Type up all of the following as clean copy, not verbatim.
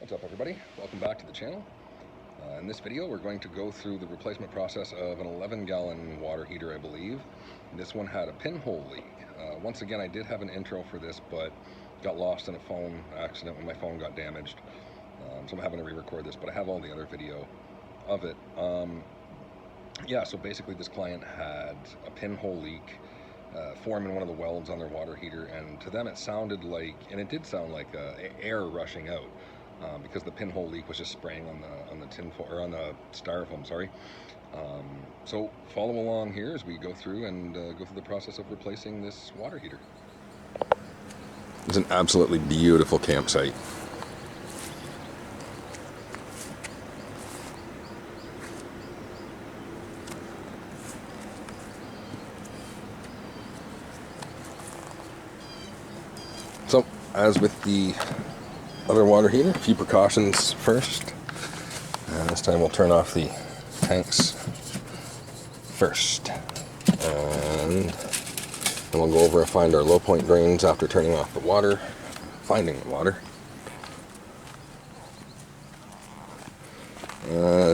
What's up, everybody? Welcome back to the channel. In this video we're going to go through the replacement process of an 11-gallon water heater, I believe. This one had a pinhole leak. Once again, I did have an intro for this, but got lost in a phone accident when my phone got damaged. So I'm having to re-record this, but I have all the other video of it. Yeah, so basically this client had a pinhole leak form in one of the welds on their water heater, and to them it sounded like, and it did sound like air rushing out. Because the pinhole leak was just spraying on the tin foil, or on the styrofoam, sorry. So follow along here as we go through and go through the process of replacing this water heater. It's an absolutely beautiful campsite. So, as with the other water heater, a few precautions first. And this time we'll turn off the tanks first. And then we'll go over and find our low point drains after turning off the water, finding the water.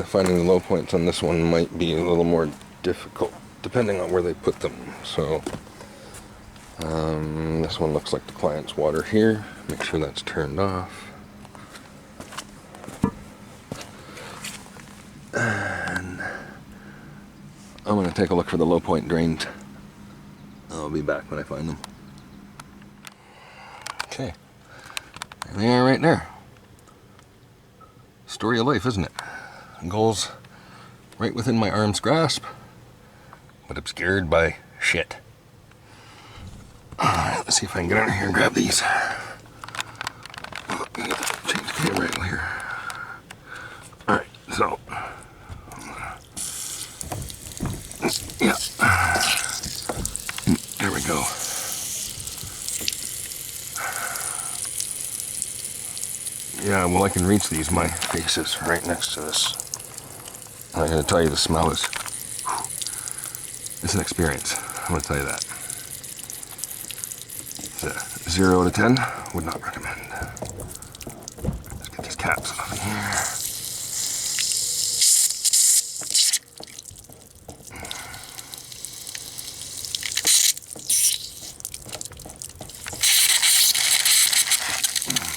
Finding the low points on this one might be a little more difficult, depending on where they put them. So, this one looks like the client's water here. Make sure that's turned off. And I'm going to take a look for the low point drains. I'll be back when I find them. Okay, there they are right there. Story of life, isn't it? Goals right within my arm's grasp, but obscured by shit. Alright, let's see if I can get out of here and grab these. Oh, I gotta change the camera angle here. Alright, so yeah, there we go. Yeah, well, I can reach these. My face is right next to this. I gotta tell you, the smell is, it's an experience. I'm gonna tell you that. It's a 0 out of 10. Would not recommend. Let's get these caps off of here.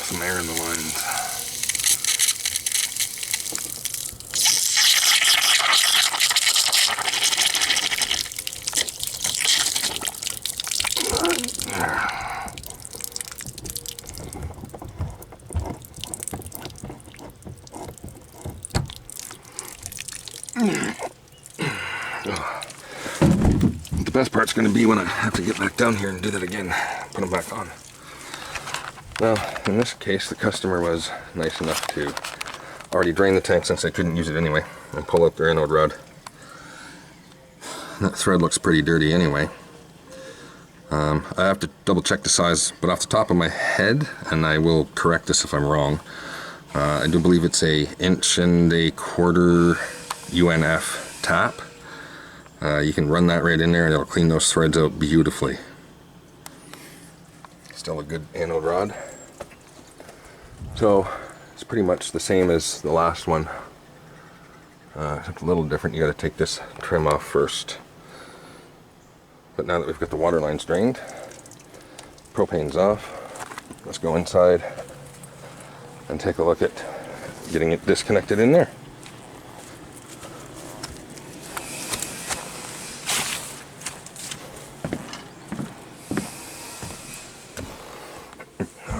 Some air in the lines. The best part's going to be when I have to get back down here and do that again. Put them back on. Well, in this case, the customer was nice enough to already drain the tank since they couldn't use it anyway, and pull out their anode rod. That thread looks pretty dirty anyway. I have to double check the size, but off the top of my head, and I will correct this if I'm wrong, I do believe it's a 1¼ UNF tap. You can run that right in there and it'll clean those threads out beautifully. Still a good anode rod. So it's pretty much the same as the last one, except a little different. You got to take this trim off first. But now that we've got the water lines drained, propane's off, let's go inside and take a look at getting it disconnected in there.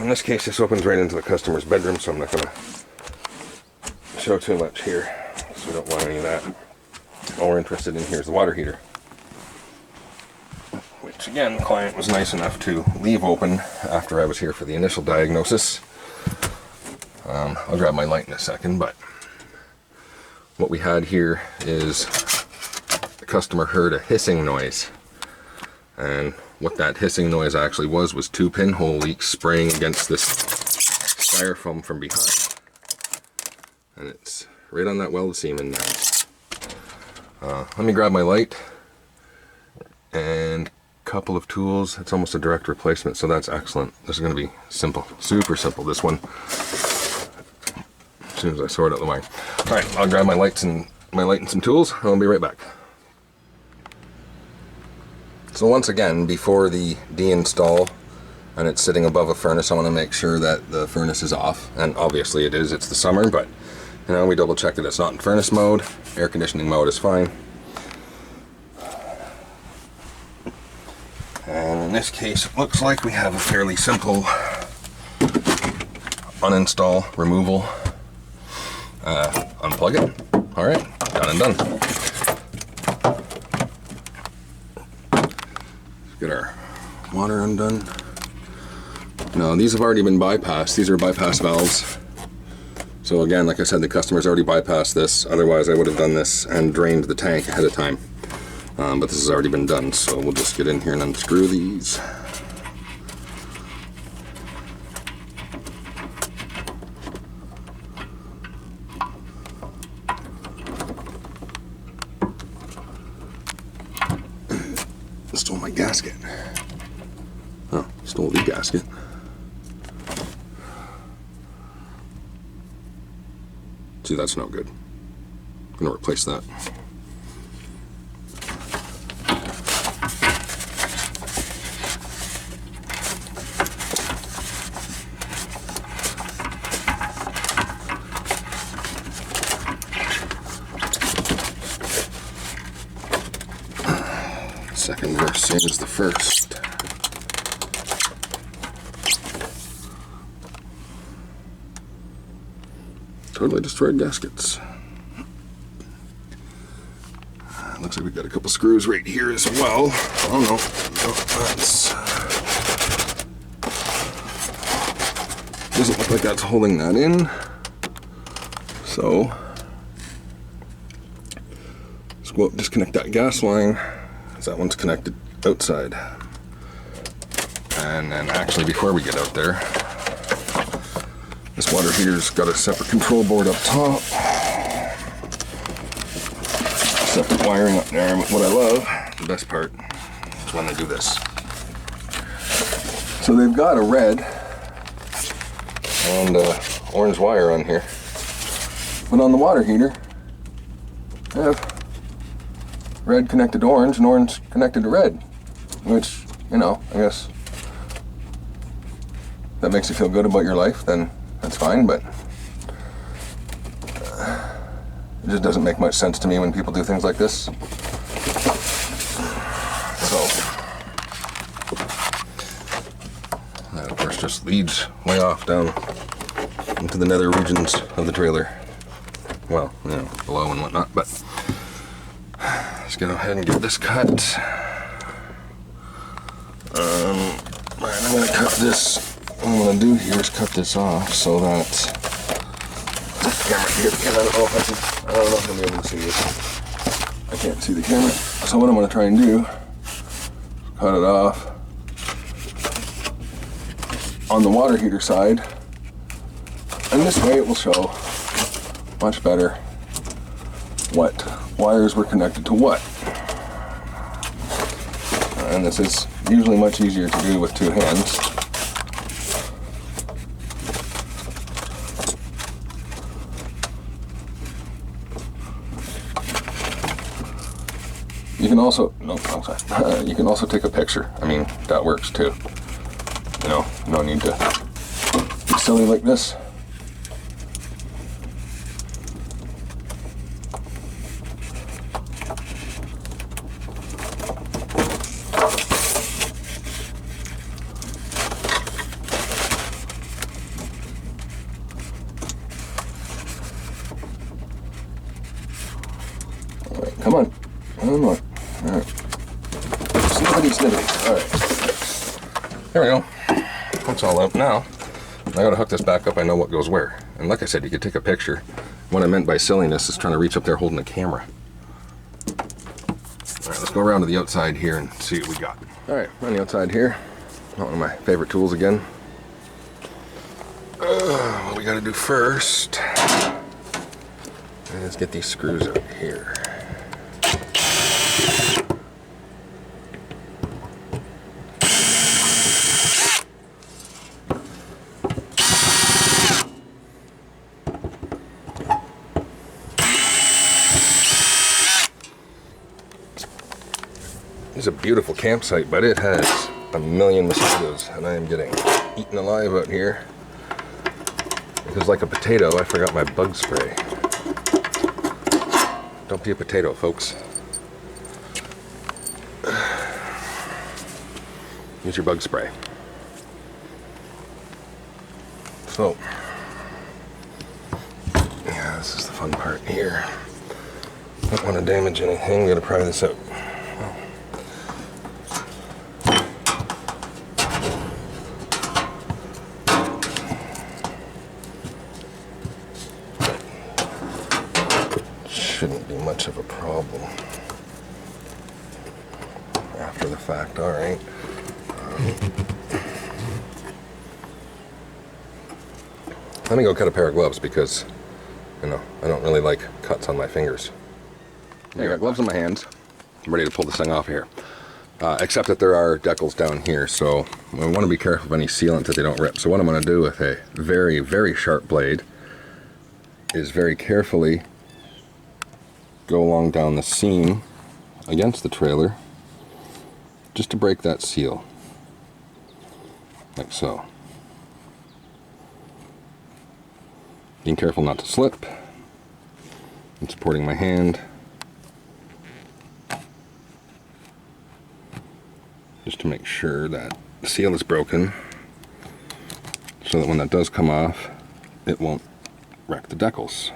In this case, this opens right into the customer's bedroom, so I'm not going to show too much here, so we don't want any of that. All we're interested in here is the water heater, which again, the client was nice enough to leave open after I was here for the initial diagnosis. I'll grab my light in a second, but what we had here is the customer heard a hissing noise, and what that hissing noise actually was 2 pinhole leaks spraying against this styrofoam from behind. And it's right on that weld seam in there. Let me grab my light and a couple of tools. It's almost a direct replacement, so that's excellent. This is going to be simple, super simple, this one. as soon as I sort out the wiring. All right, I'll grab my light and some tools, and I'll be right back. So once again, before the deinstall and it's sitting above a furnace, I want to make sure that the furnace is off, and obviously it is. It's the summer, but you know, we double check that it's not in furnace mode. Air conditioning mode is fine. And in this case, it looks like we have a fairly simple uninstall, removal, unplug it. All right, done and done. Let's get our water undone. No, these have already been bypassed. These are bypass valves. So again, like I said, the customer's already bypassed this. Otherwise, I would have done this and drained the tank ahead of time. But this has already been done, so we'll just get in here and unscrew these. Stole my gasket. Oh, stole the gasket. See, that's no good. I'm gonna replace that. Second verse, same as the first. Totally destroyed gaskets. Looks like we've got a couple screws right here as well. Oh no, that's doesn't look like that's holding that in. So let's go up, disconnect that gas line. That one's connected outside. And then actually, before we get out there, this water heater's got a separate control board up top. Separate wiring up there. What I love, the best part, is when they do this. So they've got a red and orange wire on here. But on the water heater, they have red connected to orange and orange connected to red, which, you know, I guess that makes you feel good about your life, then that's fine, but it just doesn't make much sense to me when people do things like this. So that of course just leads way off down into the nether regions of the trailer. Well, you know, below and whatnot, but let's go ahead and get this cut. Right, I'm gonna cut this. What I'm gonna do here is cut this off so that the camera here. I don't know if I'm gonna be able to see this. I can't see the camera. So what I'm gonna try and do, cut it off on the water heater side, and this way it will show much better what wires were connected to what. And this is usually much easier to do with two hands. You can also, no, I'm sorry. You can also take a picture. I mean, that works too. You know, no need to be silly like this. Come on. One more. Alright. Snippity snippity. Alright. There we go. That's all out. Now, I gotta hook this back up. I know what goes where. And like I said, you could take a picture. What I meant by silliness is trying to reach up there holding the camera. Alright, let's go around to the outside here and see what we got. Alright, on the outside here. One of my favorite tools again. What we gotta do first is get these screws out here. is a beautiful campsite, but it has a million mosquitoes, and I am getting eaten alive out here. It was like a potato. I forgot my bug spray. Don't be a potato, folks. Use your bug spray. So, yeah, this is the fun part here. Don't want to damage anything. We gotta pry this out. Shouldn't be much of a problem after the fact. All right. Let me go cut a pair of gloves because, you know, I don't really like cuts on my fingers. I got gloves on my hands. I'm ready to pull this thing off here. Except that there are decals down here, so I want to be careful of any sealant that they don't rip. So what I'm going to do with a very, very sharp blade is very carefully go along down the seam against the trailer just to break that seal, like so. Being careful not to slip and supporting my hand just to make sure that the seal is broken so that when that does come off it won't wreck the decals.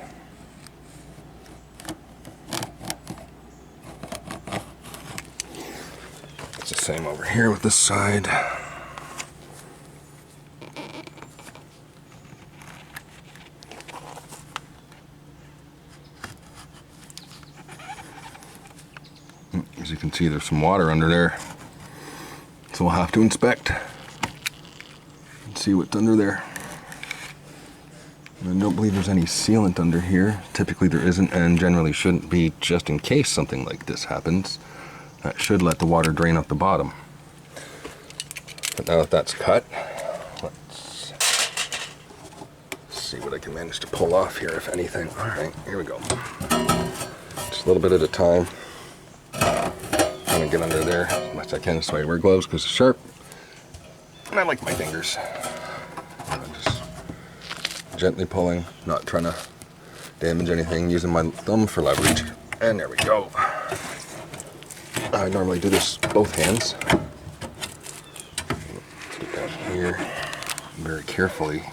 It's the same over here with this side. As you can see, there's some water under there, so we'll have to inspect and see what's under there. I don't believe there's any sealant under here. Typically there isn't, and generally shouldn't be, just in case something like this happens. That should let the water drain out the bottom. But now that that's cut, let's see what I can manage to pull off here, if anything. All right, here we go. Just a little bit at a time. I'm gonna get under there as much as I can. That's why I wear gloves, because it's sharp. And I like my fingers. I'm just gently pulling, not trying to damage anything, using my thumb for leverage. And there we go. I normally do this both hands. Get down here very carefully.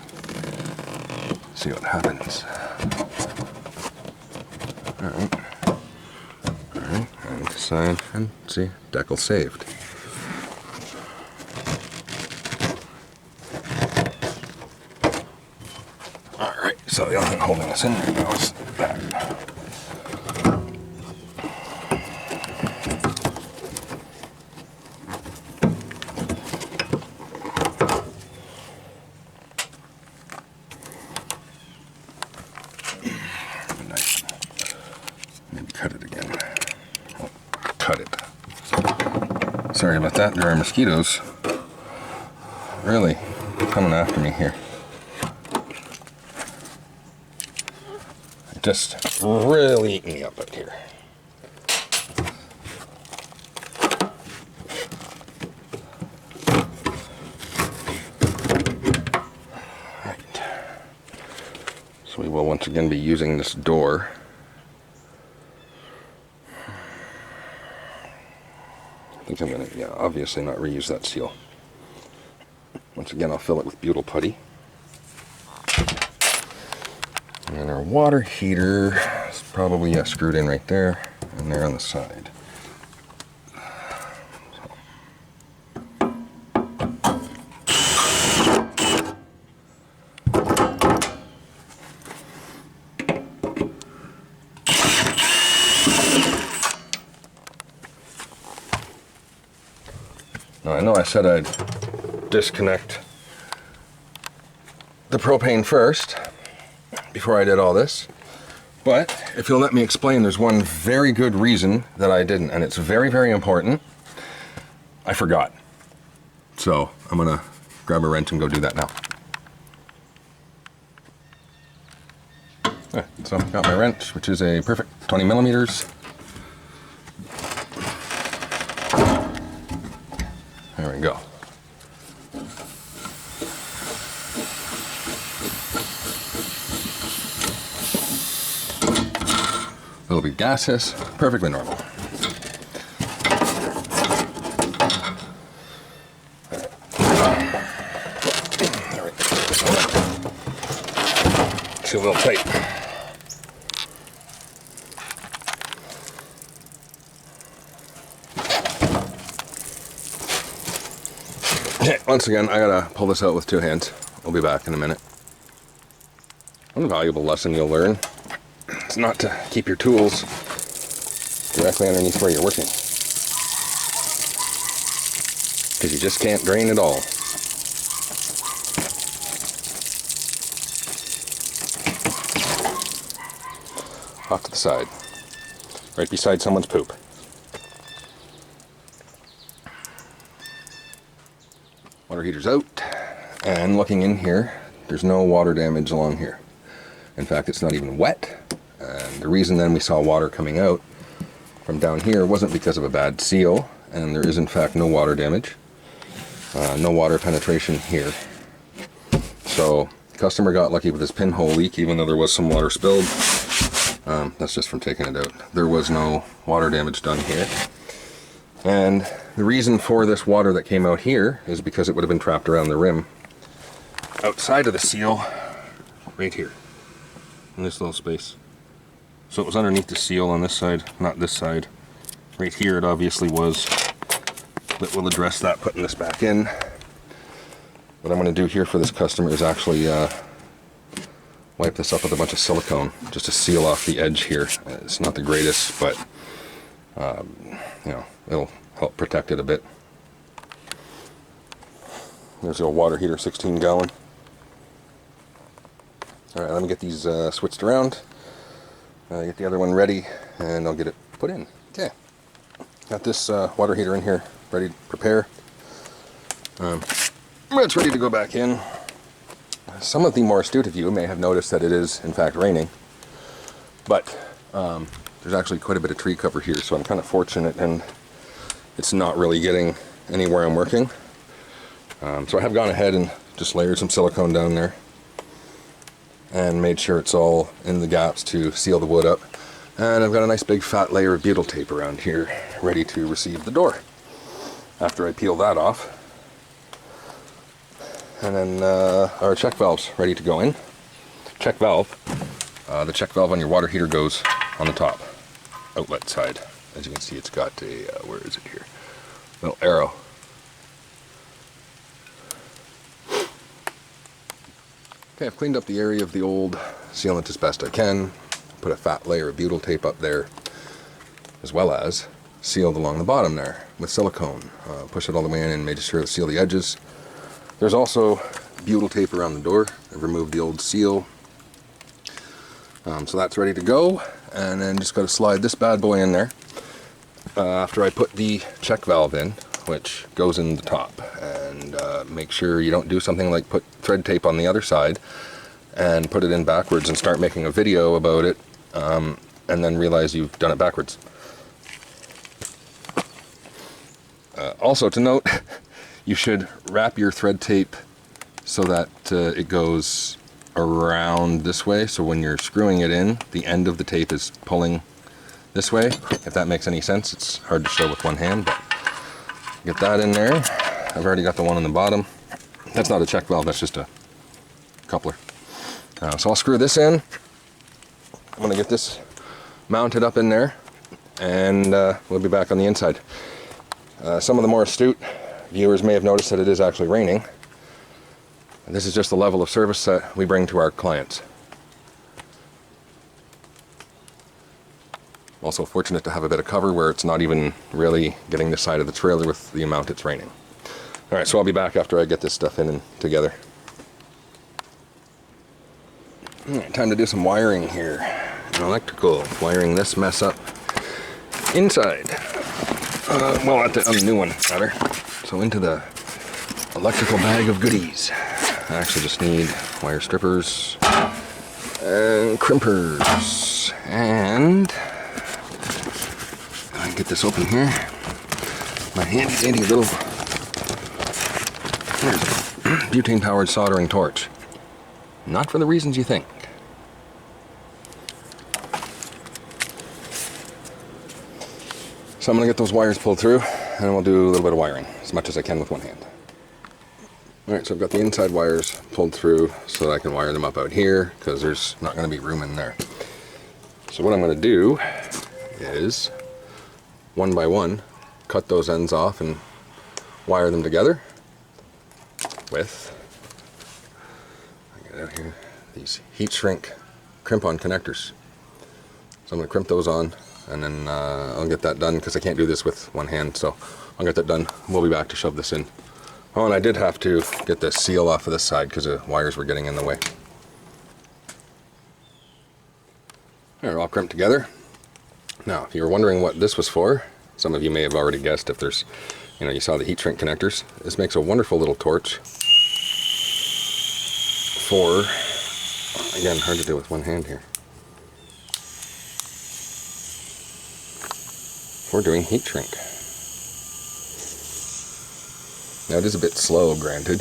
See what happens. All right. And this side, and see, decal saved. All right, so the only thing holding us in there now is that. Cut it again. Oh, cut it. Sorry about that. There are mosquitoes really coming after me here. Just really eating me up out here. Right. So we will once again be using this door. I think I'm going to, obviously not reuse that seal. Once again, I'll fill it with butyl putty. And our water heater is probably screwed in right there and there on the side. Now, I know I said I'd disconnect the propane first before I did all this, but if you'll let me explain, there's one very good reason that I didn't, and it's very, very important. I forgot. So I'm gonna grab a wrench and go do that now. So I've got my wrench, which is a perfect 20 millimeters. little bit of gas hiss, perfectly normal. It's a little tight. Okay, once again, I gotta pull this out with two hands. I'll be back in a minute. One valuable lesson you'll learn is not to keep your tools directly underneath where you're working, because you just can't drain it all. Off to the side, right beside someone's poop. Water heater's out, and looking in here, there's no water damage along here. In fact, it's not even wet, and the reason then we saw water coming out from down here wasn't because of a bad seal, and there is in fact no water damage, no water penetration here. So the customer got lucky with his pinhole leak, even though there was some water spilled. That's just from taking it out. There was no water damage done here. And the reason for this water that came out here is because it would have been trapped around the rim outside of the seal right here in this little space. So it was underneath the seal on this side, not this side. Right here it obviously was, but we'll address that putting this back in. What I'm going to do here for this customer is actually wipe this up with a bunch of silicone just to seal off the edge here. It's not the greatest, but you know, it'll help protect it a bit. There's the old water heater, 16 gallon. Alright, let me get these switched around, get the other one ready, and I'll get it put in. Okay, got this water heater in here ready to prepare. It's ready to go back in. Some of the more astute of you may have noticed that it is in fact raining, but there's actually quite a bit of tree cover here, so I'm kind of fortunate, and it's not really getting anywhere I'm working. So I have gone ahead and just layered some silicone down there and made sure it's all in the gaps to seal the wood up. And I've got a nice big fat layer of butyl tape around here ready to receive the door. After I peel that off, and then our check valve's ready to go in. Check valve. The check valve on your water heater goes on the top outlet side. As you can see, it's got a, where is it here? Little arrow. Okay, I've cleaned up the area of the old sealant as best I can. Put a fat layer of butyl tape up there, as well as sealed along the bottom there with silicone. Push it all the way in and made sure to seal the edges. There's also butyl tape around the door. I've removed the old seal. So that's ready to go, and then just got to slide this bad boy in there after I put the check valve in, which goes in the top. And make sure you don't do something like put thread tape on the other side and put it in backwards and start making a video about it, and then realize you've done it backwards. Also to note, you should wrap your thread tape so that it goes around this way, so when you're screwing it in, the end of the tape is pulling this way, if that makes any sense. It's hard to show with one hand, but get that in there. I've already got the one on the bottom. That's not a check valve, that's just a coupler. So I'll screw this in. I'm going to get this mounted up in there, and we'll be back on the inside. Some of the more astute viewers may have noticed that it is actually raining. This is just the level of service that we bring to our clients. Also fortunate to have a bit of cover where it's not even really getting the side of the trailer with the amount it's raining. Alright, so I'll be back after I get this stuff in and together. Alright, time to do some wiring here. Electrical, wiring this mess up inside. Well, on the new one, rather. So into the electrical bag of goodies. I actually just need wire strippers and crimpers, and I can get this open here. My handy dandy little butane powered soldering torch. Not for the reasons you think. So I'm going to get those wires pulled through, and we'll do a little bit of wiring, as much as I can with one hand. Alright, so I've got the inside wires pulled through so that I can wire them up out here, because there's not going to be room in there. So what I'm going to do is, one by one, cut those ends off and wire them together with, I get out here, these heat shrink crimp-on connectors. So I'm going to crimp those on, and then I'll get that done, because I can't do this with one hand, so I'll get that done. We'll be back to shove this in. Oh, and I did have to get the seal off of this side because the wires were getting in the way. They're all crimped together. Now, if you were wondering what this was for, some of you may have already guessed if there's, you saw the heat shrink connectors. This makes a wonderful little torch for, again, hard to do with one hand here, for doing heat shrink. Now, it is a bit slow, granted,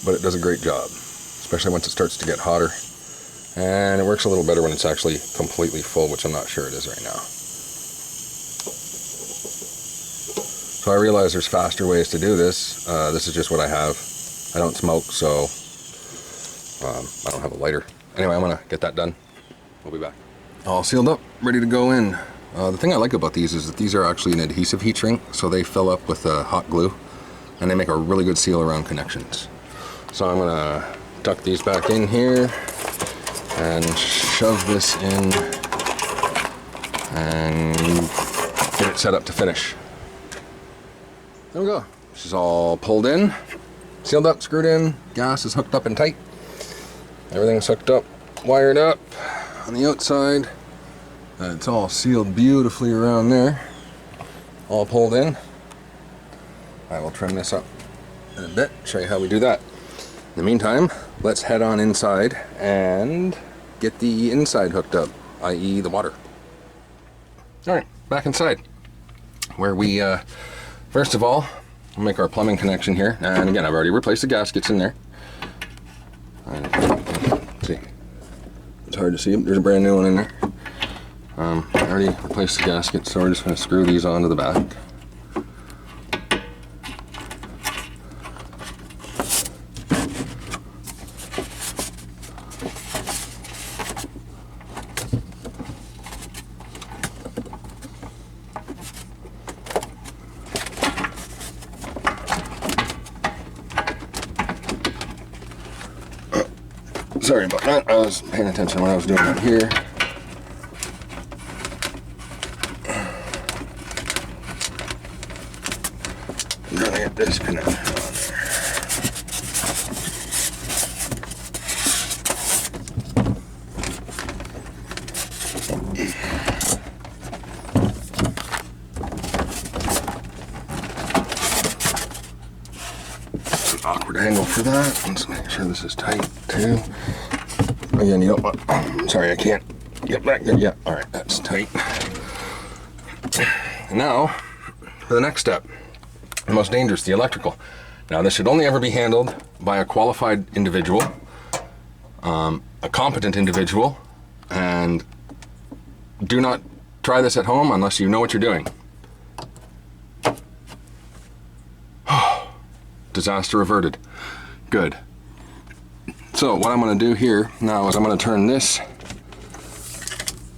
but it does a great job, especially once it starts to get hotter. And it works a little better when it's actually completely full, which I'm not sure it is right now. So I realize there's faster ways to do this. This is just what I have. I don't smoke, so I don't have a lighter. Anyway, I'm going to get that done. We'll be back. All sealed up, ready to go in. The thing I like about these is that these are actually an adhesive heat shrink, so they fill up with hot glue, and they make a really good seal around connections. So I'm going to tuck these back in here and shove this in and get it set up to finish. There we go. This is all pulled in, sealed up, screwed in, gas is hooked up and tight. Everything's hooked up, wired up on the outside. It's all sealed beautifully around there, all pulled in. I will trim this up in a bit, show you how we do that. In the meantime, let's head on inside and get the inside hooked up, i.e. the water. Alright, back inside, where we, first of all, we'll make our plumbing connection here. And again, I've already replaced the gaskets in there. See, it's hard to see, there's a brand new one in there. I already replaced the gasket, so we're just going to screw these onto the back. Sorry about that, I was paying attention when I was doing that here. I'm gonna get this connected on there. It's an awkward angle for that. Let's make sure this is tight too. Again, you don't want, sorry, I can't get back there yet. All right, that's tight. And now, for the next step, the most dangerous, the electrical. Now, this should only ever be handled by a qualified individual, a competent individual, and do not try this at home unless you know what you're doing. Disaster averted. Good. So what I'm going to do here now is I'm going to turn this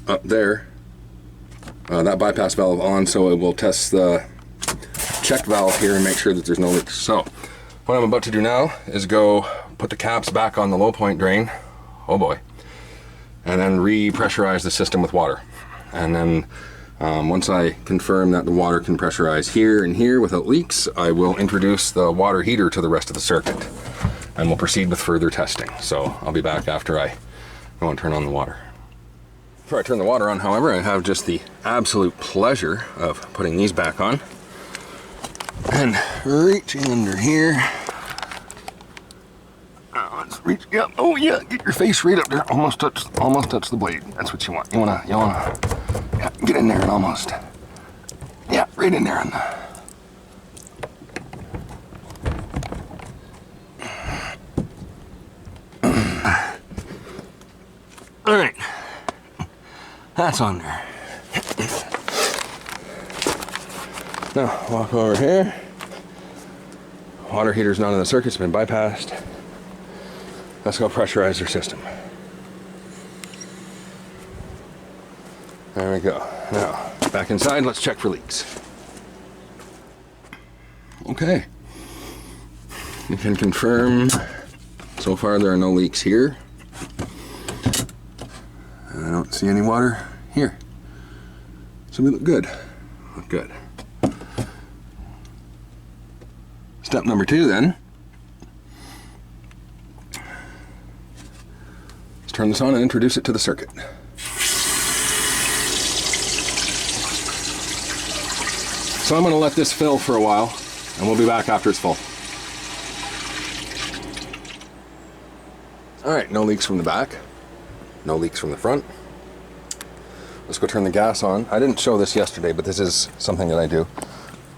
up there, that bypass valve on, so it will test the check valve here and make sure that there's no leaks. So what I'm about to do now is go put the caps back on the low point drain, oh boy, and then re-pressurize the system with water. And then once I confirm that the water can pressurize here and here without leaks, I will introduce the water heater to the rest of the circuit, and we'll proceed with further testing. So I'll be back after I go and turn on the water. Before I turn the water on, however, I have just the absolute pleasure of putting these back on and reaching under here. Let's reach, yeah, oh yeah, get your face right up there, almost touch the blade. That's what you want. You wanna, yeah, get in there and almost, yeah, right in there on the. All right, that's on there. Now, walk over here. Water heater's not in the circuit, it's been bypassed. Let's go pressurize your system. There we go. Now, back inside, let's check for leaks. Okay. You can confirm, so far there are no leaks here. I don't see any water here. So we look good. Look good. Step number 2 then. Let's turn this on and introduce it to the circuit. So I'm going to let this fill for a while, and we'll be back after it's full. All right, no leaks from the back, no leaks from the front. Let's go turn the gas on. I didn't show this yesterday, but this is something that I do.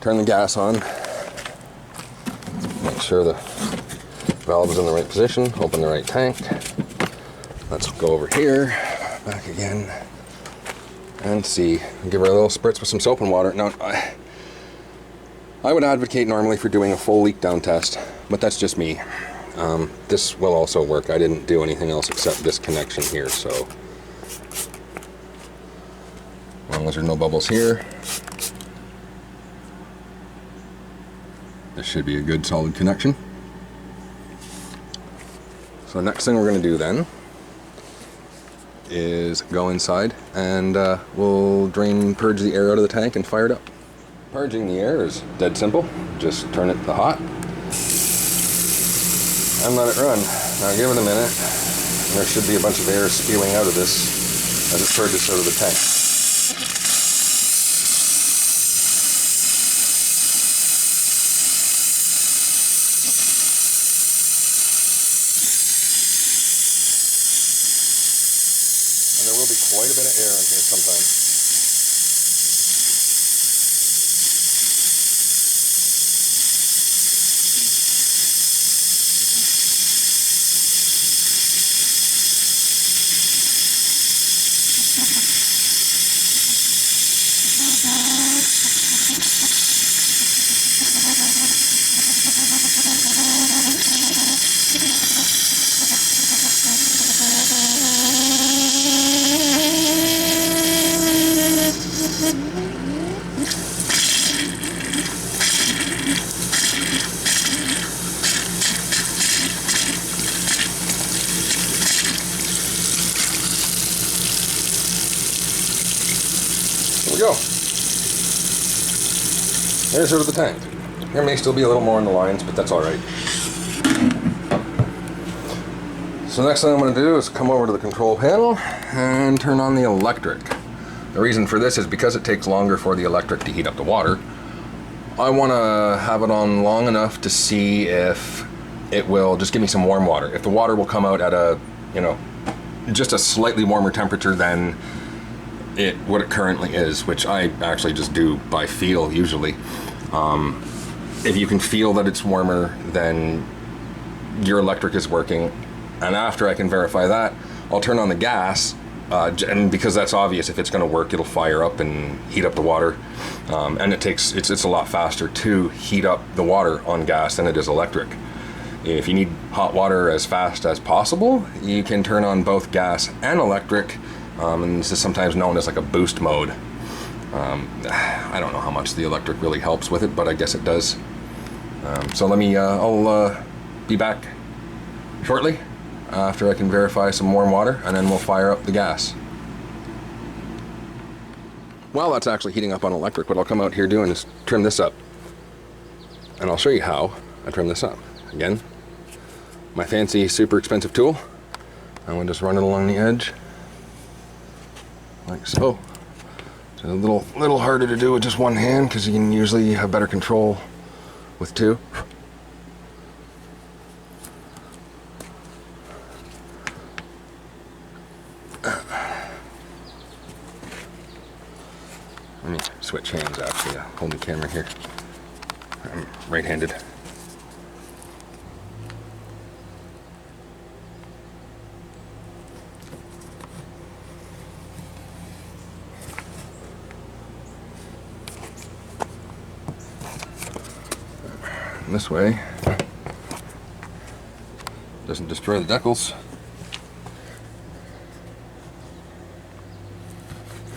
Turn the gas on. Make sure the valve is in the right position, open the right tank. Let's go over here, back again, and see. Give her a little spritz with some soap and water. Now, I would advocate normally for doing a full leak down test, but that's just me. This will also work. I didn't do anything else except this connection here, so as long as there's no bubbles here, this should be a good solid connection. So the next thing we're going to do then is go inside and we'll purge the air out of the tank and fire it up. Purging the air is dead simple. Just turn it to hot and let it run. Now give it a minute. There should be a bunch of air spewing out of this as it purges out of the tank. And there will be quite a bit of air in here sometimes. There we go. There's sort of the tank. There may still be a little more in the lines, but that's all right. So the next thing I'm going to do is come over to the control panel and turn on the electric. The reason for this is because it takes longer for the electric to heat up the water. I want to have it on long enough to see if it will just give me some warm water. If the water will come out at a, just a slightly warmer temperature than what it currently is, which I actually just do by feel usually. If you can feel that it's warmer, then your electric is working. And after I can verify that, I'll turn on the gas, and because that's obvious, if it's going to work, it'll fire up and heat up the water. And it's a lot faster to heat up the water on gas than it is electric. If you need hot water as fast as possible, you can turn on both gas and electric. And this is sometimes known as like a boost mode. I don't know how much the electric really helps with it, but I guess it does. So I'll be back shortly after I can verify some warm water, and then we'll fire up the gas. While that's actually heating up on electric, what I'll come out here doing is trim this up. And I'll show you how I trim this up. Again, my fancy, super expensive tool. I'm going to just run it along the edge. Like so. It's a little harder to do with just one hand because you can usually have better control with two. Let me switch hands actually, hold the camera here. I'm right-handed. this way. Doesn't destroy the decals.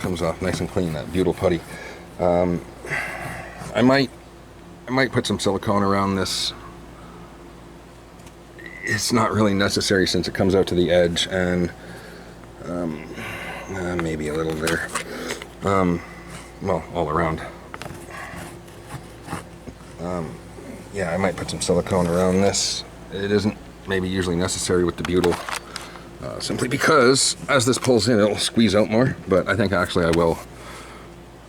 Comes off nice and clean, that butyl putty. I might put some silicone around this. It's not really necessary since it comes out to the edge, and maybe a little there. Well, all around. Yeah, I might put some silicone around this. It isn't maybe usually necessary with the butyl, simply because as this pulls in, it'll squeeze out more, but I think actually I will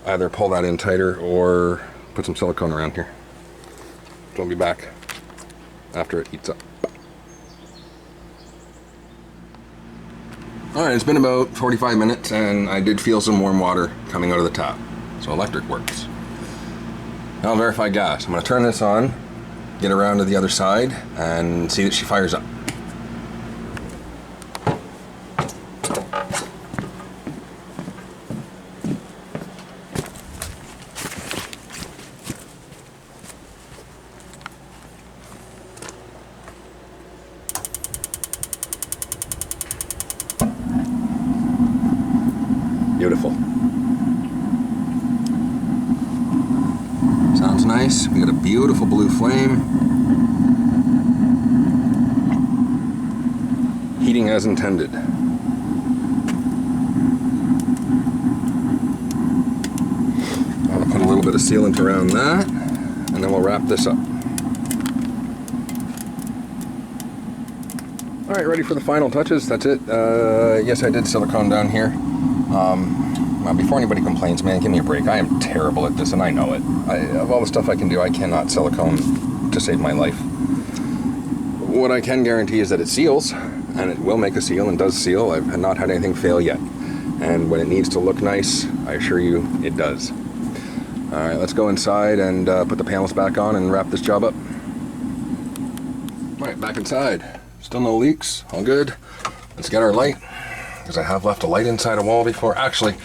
either pull that in tighter or put some silicone around here. So I'll be back after it heats up. Alright, it's been about 45 minutes and I did feel some warm water coming out of the tap. So electric works. Now I'll verify gas. I'm going to turn this on, get around to the other side, and see that she fires up. Beautiful. Sounds nice. We got a beautiful blue flame. Heating as intended. I'm going to put a little bit of sealant around that, and then we'll wrap this up. Alright, ready for the final touches. That's it. Yes, I did silicone down here. Now before anybody complains, man, give me a break. I am terrible at this, and I know it. Of all the stuff I can do, I cannot silicone to save my life. What I can guarantee is that it seals, and it will make a seal and does seal. I've not had anything fail yet. And when it needs to look nice, I assure you, it does. Alright, let's go inside and put the panels back on and wrap this job up. Alright, back inside. Still no leaks, all good. Let's get our light, because I have left a light inside a wall before. Actually,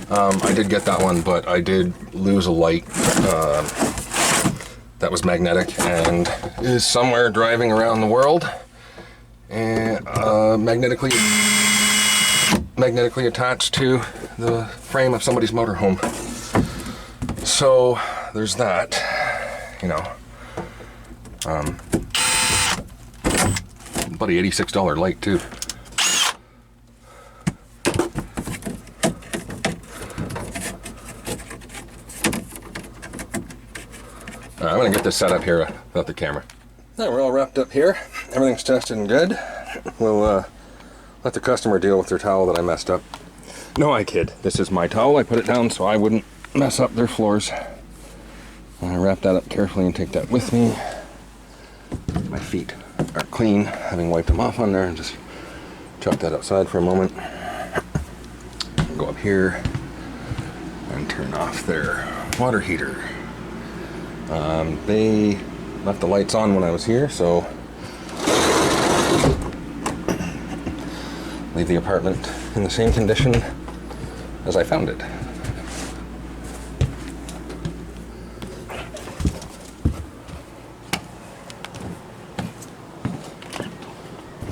I did get that one, but I did lose a light that was magnetic and is somewhere driving around the world, and magnetically attached to the frame of somebody's motorhome. So there's that, you know. About a $86 light too. I'm gonna get this set up here without the camera. Alright, we're all wrapped up here. Everything's tested and good. We'll let the customer deal with their towel that I messed up. No, I kid. This is my towel. I put it down so I wouldn't mess up their floors. I wrap that up carefully and take that with me. My feet are clean, having wiped them off on there, and just chuck that outside for a moment. Go up here and turn off their water heater. They left the lights on when I was here, so leave the apartment in the same condition as I found it.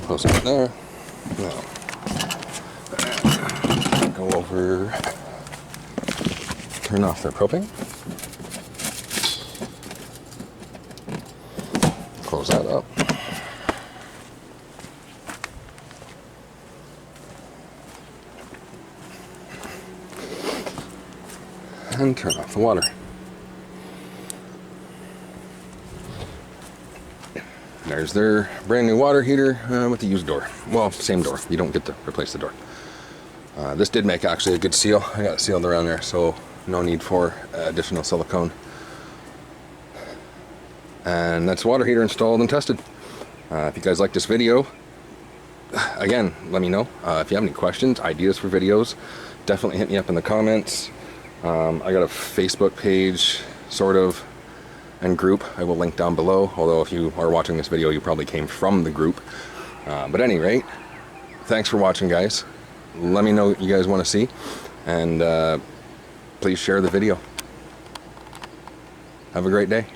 Close it there. Now, go over, turn off their propane. Close that up. And turn off the water. There's their brand new water heater with the used door. Well, same door. You don't get to replace the door. This did make actually a good seal. I got it sealed around there, so no need for additional silicone. And that's water heater installed and tested. If you guys like this video, again, let me know. If you have any questions, ideas for videos, definitely hit me up in the comments. I got a Facebook page, sort of, and group I will link down below, although if you are watching this video, you probably came from the group. But at any rate, thanks for watching, guys. Let me know what you guys want to see, and please share the video. Have a great day.